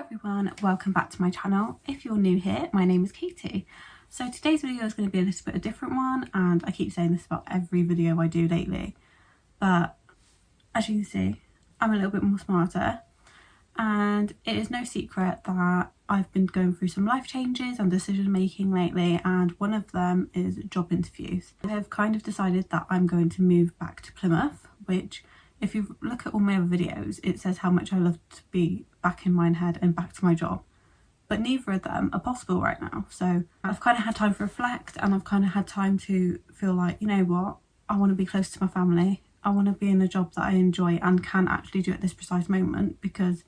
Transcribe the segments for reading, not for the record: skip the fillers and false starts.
everyone, welcome back to my channel. If you're new here, my name is Katie. So today's video is going to be a little bit a different one, and I keep saying this about every video I do lately, but as you can see, I'm a little bit more smarter, and it is no secret that I've been going through some life changes and decision making lately, and one of them is job interviews. I have kind of decided that I'm going to move back to Plymouth, which if you look at all my other videos, it says how much I love to be back in Minehead and back to my job. But neither of them are possible right now. So I've kind of had time to reflect, and I've kind of had time to feel like, you know what, I want to be close to my family. I want to be in a job that I enjoy and can actually do at this precise moment, because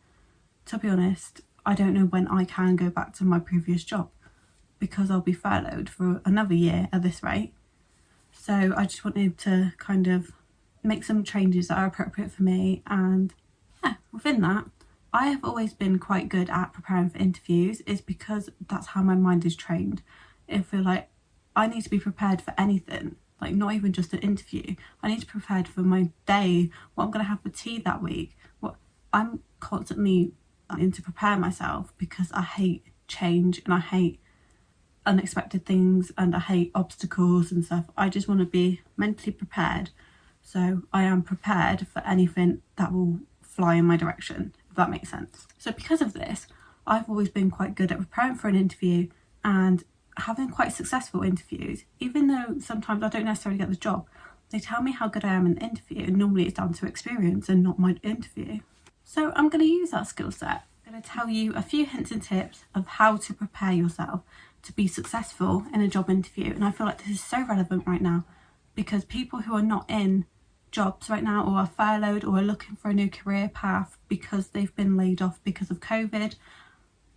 to be honest, I don't know when I can go back to my previous job, because I'll be furloughed for another year at this rate. So I just wanted to kind of make some changes that are appropriate for me, and yeah, within that, I have always been quite good at preparing for interviews. It's because that's how my mind is trained. I feel like I need to be prepared for anything, like not even just an interview. I need to be prepared for my day, what I'm going to have for tea that week. What I'm constantly in to prepare myself, because I hate change and I hate unexpected things and I hate obstacles and stuff. I just want to be mentally prepared. So I am prepared for anything that will fly in my direction, if that makes sense. So because of this, I've always been quite good at preparing for an interview and having quite successful interviews. Even though sometimes I don't necessarily get the job, they tell me how good I am in the interview, and normally it's down to experience and not my interview. So I'm going to use that skill set. I'm going to tell you a few hints and tips of how to prepare yourself to be successful in a job interview. And I feel like this is so relevant right now, because people who are not in jobs right now, or are furloughed, or are looking for a new career path because they've been laid off because of COVID,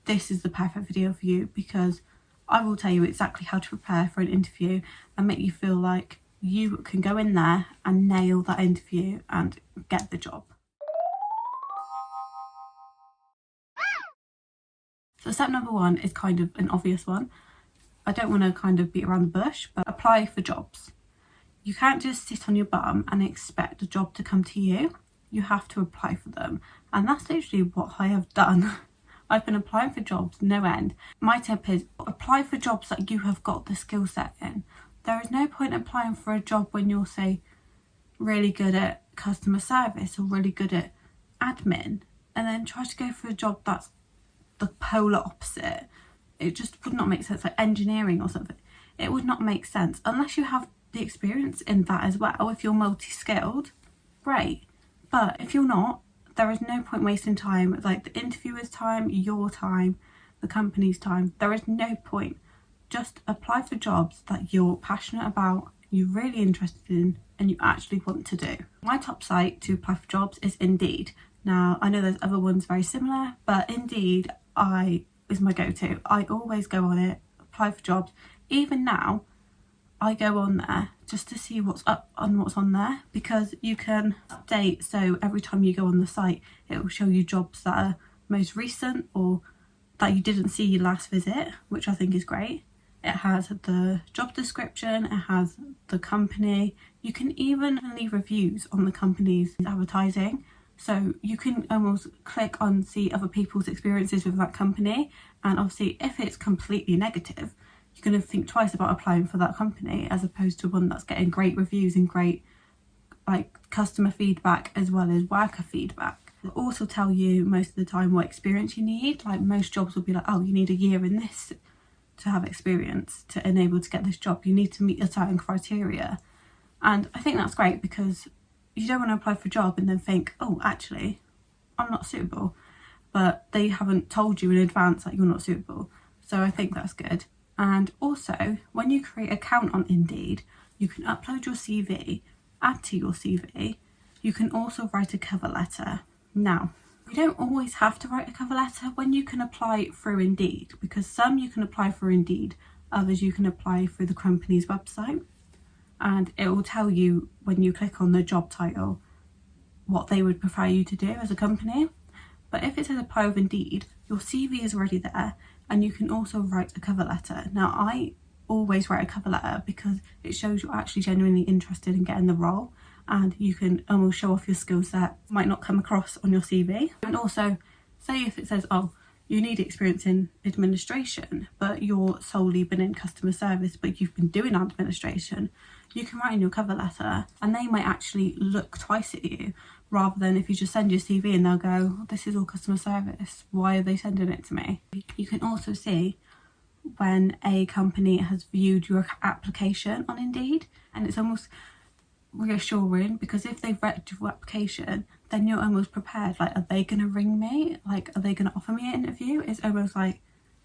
this is the perfect video for you, because I will tell you exactly how to prepare for an interview and make you feel like you can go in there and nail that interview and get the job. So step number one is kind of an obvious one. I don't want to kind of beat around the bush, but apply for jobs. You can't just sit on your bum and expect a job to come to you. You have to apply for them. And that's literally what I have done. I've been applying for jobs, no end. My tip is apply for jobs that you have got the skill set in. There is no point applying for a job when you're, say, really good at customer service or really good at admin, and then try to go for a job that's the polar opposite. It just would not make sense, like engineering or something. It would not make sense unless you have the experience in that as well. If you're multi-skilled, great, but if you're not, there is no point wasting time, like the interviewer's time, your time, the company's time. There is no point. Just apply for jobs that you're passionate about, you're really interested in, and you actually want to do. My top site to apply for jobs is Indeed. Now I know there's other ones very similar, but Indeed is my go-to. I always go on it, apply for jobs. Even now I go on there just to see what's up and what's on there, because you can update, so every time you go on the site it will show you jobs that are most recent or that you didn't see your last visit, which I think is great. It has the job description, it has the company, you can even leave reviews on the company's advertising, so you can almost click on see other people's experiences with that company, and obviously if it's completely negative, you're going to think twice about applying for that company, as opposed to one that's getting great reviews and great like customer feedback as well as worker feedback. It'll also tell you most of the time what experience you need. Like most jobs will be like, oh, you need a year in this to have experience to enable to get this job. You need to meet a certain criteria, and I think that's great, because you don't want to apply for a job and then think, oh, actually I'm not suitable, but they haven't told you in advance that you're not suitable. So I think that's good. And also, when you create an account on Indeed, you can upload your CV, add to your CV. You can also write a cover letter. Now, you don't always have to write a cover letter when you can apply through Indeed, because some you can apply through Indeed, others you can apply through the company's website. And it will tell you when you click on the job title what they would prefer you to do as a company. But if it says apply with Indeed, your CV is already there, and you can also write a cover letter. Now I always write a cover letter because it shows you're actually genuinely interested in getting the role, and you can almost show off your skill set. Might not come across on your CV. And also, say if it says, oh, you need experience in administration, but you're solely been in customer service, but you've been doing administration, you can write in your cover letter and they might actually look twice at you, rather than if you just send your CV and they'll go, this is all customer service, why are they sending it to me? You can also see when a company has viewed your application on Indeed, and it's almost reassuring because if they've read your application, then you're almost prepared, like, are they going to ring me? Like, are they going to offer me an interview? It's almost like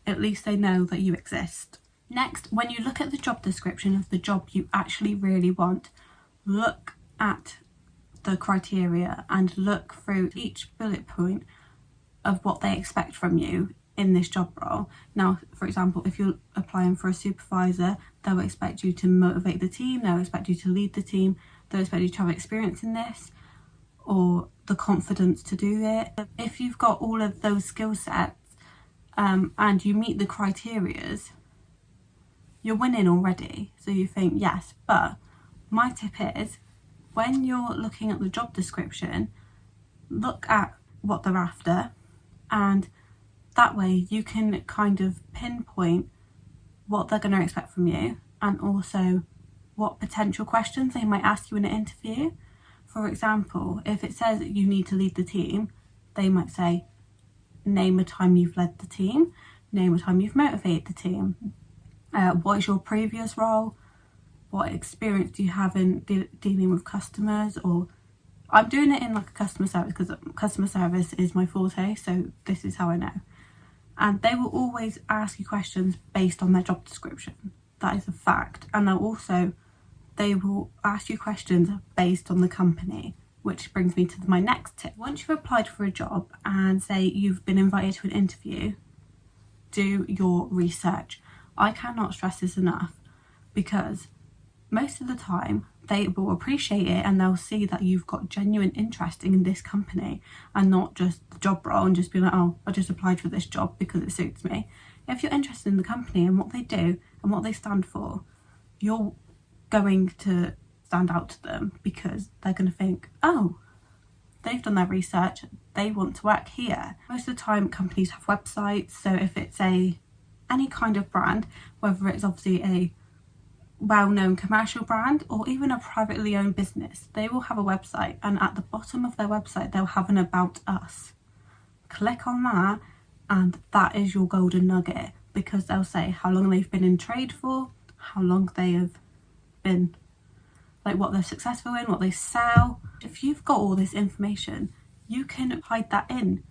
at least they know that you exist. Next, when you look at the job description of the job you actually really want, look at the criteria and look through each bullet point of what they expect from you in this job role. Now, for example, if you're applying for a supervisor, they'll expect you to motivate the team, they'll expect you to lead the team, they'll expect you to have experience in this or the confidence to do it. If you've got all of those skill sets and you meet the criterias, you're winning already. So you think yes, but my tip is when you're looking at the job description, look at what they're after, and that way you can kind of pinpoint what they're going to expect from you and also what potential questions they might ask you in an interview. For example, if it says you need to lead the team, they might say, name a time you've led the team, name a time you've motivated the team, what is your previous role, what experience do you have in dealing with customers, or I'm doing it in like a customer service because customer service is my forte, so this is how I know. And they will always ask you questions based on their job description. That is a fact. And they will ask you questions based on the company, which brings me to my next tip. Once you've applied for a job and say you've been invited to an interview, do your research. I cannot stress this enough because most of the time they will appreciate it and they'll see that you've got genuine interest in this company and not just the job role and just be like, oh, I just applied for this job because it suits me. If you're interested in the company and what they do and what they stand for, you're going to stand out to them because they're going to think, oh, they've done their research, they want to work here. Most of the time companies have websites, so if it's any kind of brand, whether it's obviously a well-known commercial brand or even a privately owned business, they will have a website, and at the bottom of their website they'll have an about us. Click on that and that is your golden nugget, because they'll say how long they've been in trade for, how long they have been, like what they're successful in, what they sell. If you've got all this information, you can hide that in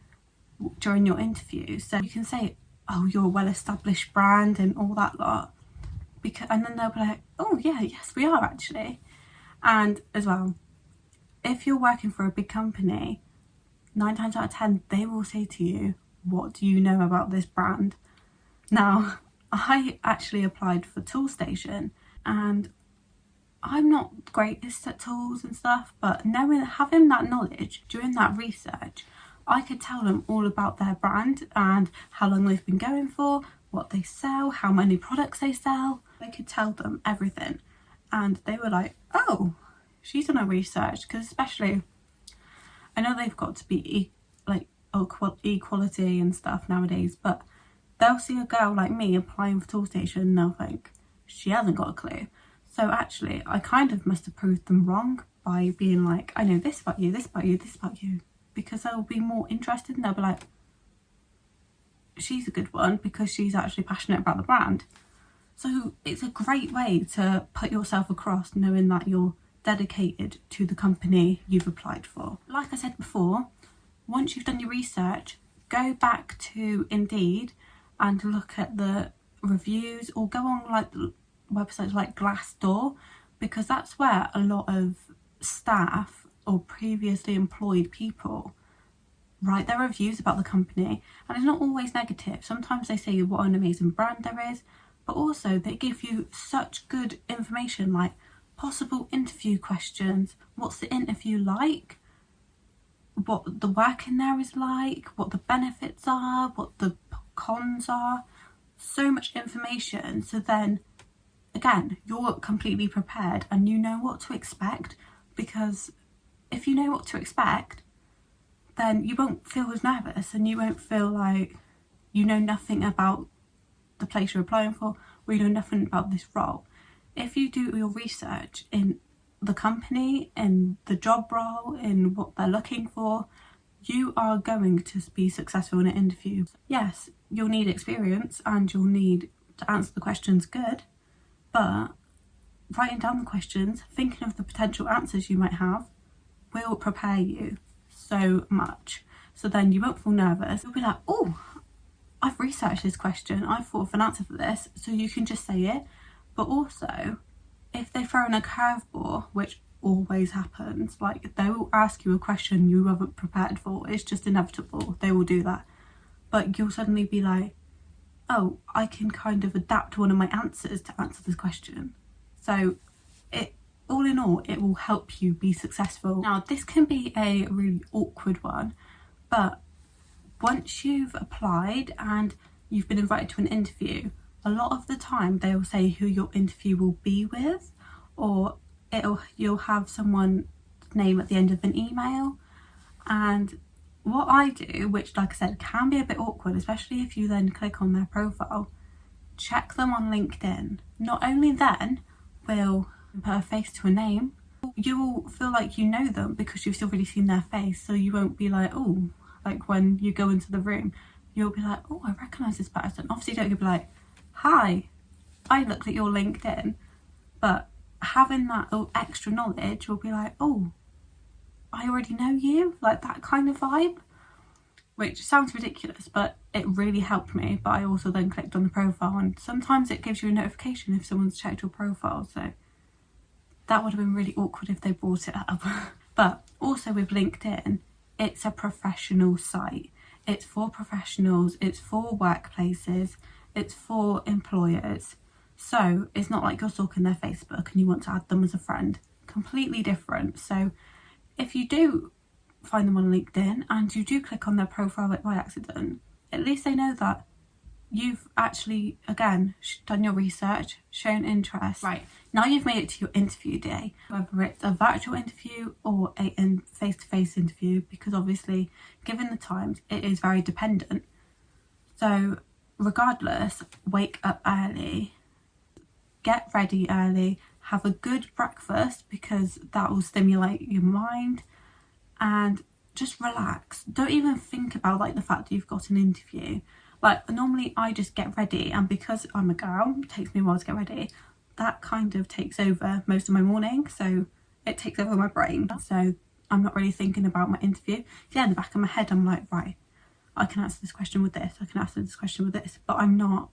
during your interview. So you can say, oh, you're a well-established brand and all that lot, and then they'll be like, oh yeah, yes we are actually. And as well, if you're working for a big company, 9 times out of 10 they will say to you, what do you know about this brand? Now, I actually applied for Toolstation and I'm not greatest at tools and stuff, but having that knowledge, doing that research, I could tell them all about their brand and how long they've been going for, what they sell, how many products they sell. I could tell them everything and they were like, oh, she's done her research, because especially I know they've got to be equality and stuff nowadays, but they'll see a girl like me applying for Toolstation and they'll think she hasn't got a clue. So actually I kind of must have proved them wrong by being like, I know this about you, this about you, this about you, because they'll be more interested and they'll be like, she's a good one because she's actually passionate about the brand. So it's a great way to put yourself across, knowing that you're dedicated to the company you've applied for. Like I said before, once you've done your research, go back to Indeed and look at the reviews, or go on like websites like Glassdoor, because that's where a lot of staff or previously employed people write their reviews about the company. And it's not always negative. Sometimes they say what an amazing brand there is, but also they give you such good information like possible interview questions, what's the interview like, what the work in there is like, what the benefits are, what the cons are. So much information, so then again you're completely prepared and you know what to expect, because if you know what to expect then you won't feel as nervous and you won't feel like you know nothing about the place you're applying for, or you know nothing about this role. If you do your research in the company, in the job role, in what they're looking for, you are going to be successful in an interview. Yes, you'll need experience and you'll need to answer the questions good, but writing down the questions, thinking of the potential answers you might have, will prepare you so much. So then you won't feel nervous. You'll be like, oh, I've researched this question, I've thought of an answer for this, so you can just say it. But also, if they throw in a curveball, which always happens, like they will ask you a question you haven't prepared for, it's just inevitable, they will do that. But you'll suddenly be like, oh, I can kind of adapt one of my answers to answer this question. So it, all in all, it will help you be successful. Now, this can be a really awkward one, but once you've applied and you've been invited to an interview, a lot of the time they will say who your interview will be with, or you'll have someone's name at the end of an email. And what I do, which like I said can be a bit awkward, especially if you then click on their profile, check them on LinkedIn. Not only then will put a face to a name, you will feel like you know them because you've already seen their face, so you won't be like, oh, like when you go into the room, you'll be like, oh, I recognise this person. Obviously don't be like, hi, I looked at your LinkedIn, but having that extra knowledge will be like, oh, I already know you, like that kind of vibe, which sounds ridiculous, but it really helped me. But I also then clicked on the profile, and sometimes it gives you a notification if someone's checked your profile, so that would have been really awkward if they brought it up. But also with LinkedIn, it's a professional site. It's for professionals, it's for workplaces, it's for employers. So it's not like you're stalking their Facebook and you want to add them as a friend. Completely different. So if you do find them on LinkedIn and you do click on their profile by accident, at least they know that you've actually, again, done your research, shown interest. Right, now you've made it to your interview day, whether it's a virtual interview or a face-to-face interview, because obviously, given the times, it is very dependent. So regardless, wake up early, get ready early, have a good breakfast because that will stimulate your mind, and just relax. Don't even think about like the fact that you've got an interview. Like normally I just get ready, and because I'm a girl, it takes me a while to get ready, that kind of takes over most of my morning, so it takes over my brain. So I'm not really thinking about my interview. Yeah, in the back of my head I'm like, right, I can answer this question with this, I can answer this question with this, but I'm not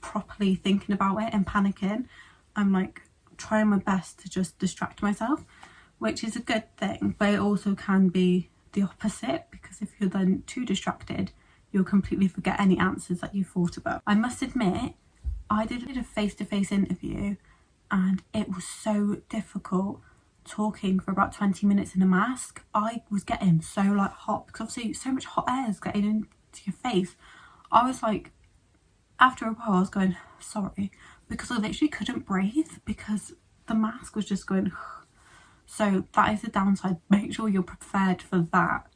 properly thinking about it and panicking. I'm like trying my best to just distract myself, which is a good thing, but it also can be the opposite, because if you're then too distracted, you'll completely forget any answers that you thought about. I must admit, I did a face-to-face interview and it was so difficult talking for about 20 minutes in a mask. I was getting so like hot, because obviously so much hot air is getting into your face. I was like, after a while I was going, sorry, because I literally couldn't breathe because the mask was just going. So that is the downside. Make sure you're prepared for that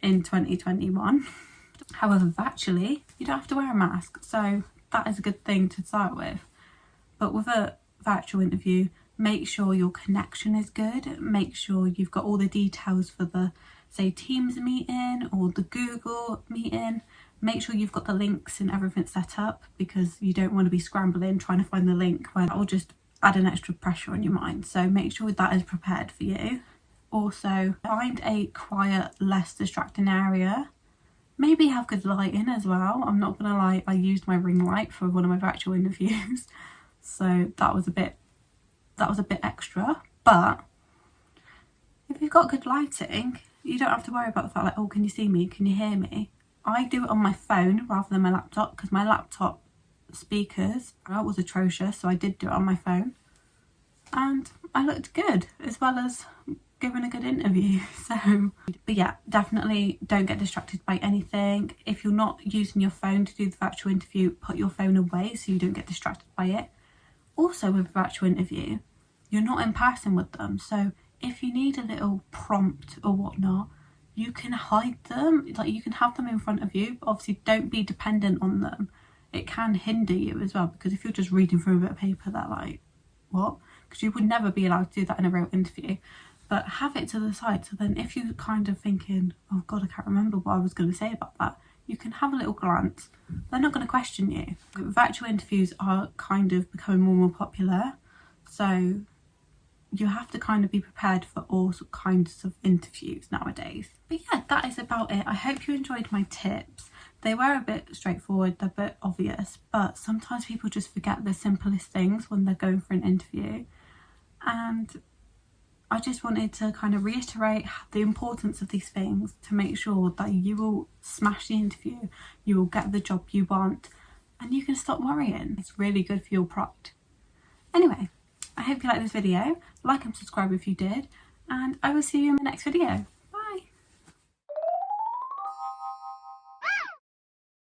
in 2021. However, virtually, you don't have to wear a mask, so that is a good thing to start with. But with a virtual interview, make sure your connection is good, make sure you've got all the details for the, say, Teams meeting or the Google meeting. Make sure you've got the links and everything set up, because you don't want to be scrambling trying to find the link, when that will just add an extra pressure on your mind. So make sure that is prepared for you. Also, find a quiet, less distracting area. Maybe have good lighting as well. I'm not gonna lie, I used my ring light for one of my virtual interviews, so that was a bit extra. But if you've got good lighting, you don't have to worry about the fact like, oh, can you see me? Can you hear me? I do it on my phone rather than my laptop, because my laptop speakers was atrocious, so I did do it on my phone, and I looked good as well as giving a good interview. So, but yeah, definitely don't get distracted by anything. If you're not using your phone to do the virtual interview, put your phone away so you don't get distracted by it. Also with a virtual interview, you're not in person with them, so if you need a little prompt or whatnot, you can hide them, like you can have them in front of you, but obviously don't be dependent on them. It can hinder you as well, because if you're just reading through a bit of paper, that like, what? Because you would never be allowed to do that in a real interview. But have it to the side, so then if you're kind of thinking, oh god, I can't remember what I was going to say about that, you can have a little glance. They're not going to question you. Virtual interviews are kind of becoming more and more popular, so you have to kind of be prepared for all kinds of interviews nowadays. But yeah, that is about it. I hope you enjoyed my tips. They were a bit straightforward, they're a bit obvious, but sometimes people just forget the simplest things when they're going for an interview. And I just wanted to kind of reiterate the importance of these things to make sure that you will smash the interview, you will get the job you want, and you can stop worrying. It's really good for your pride. Anyway, I hope you liked this video. Like and subscribe if you did, and I will see you in the next video. Bye!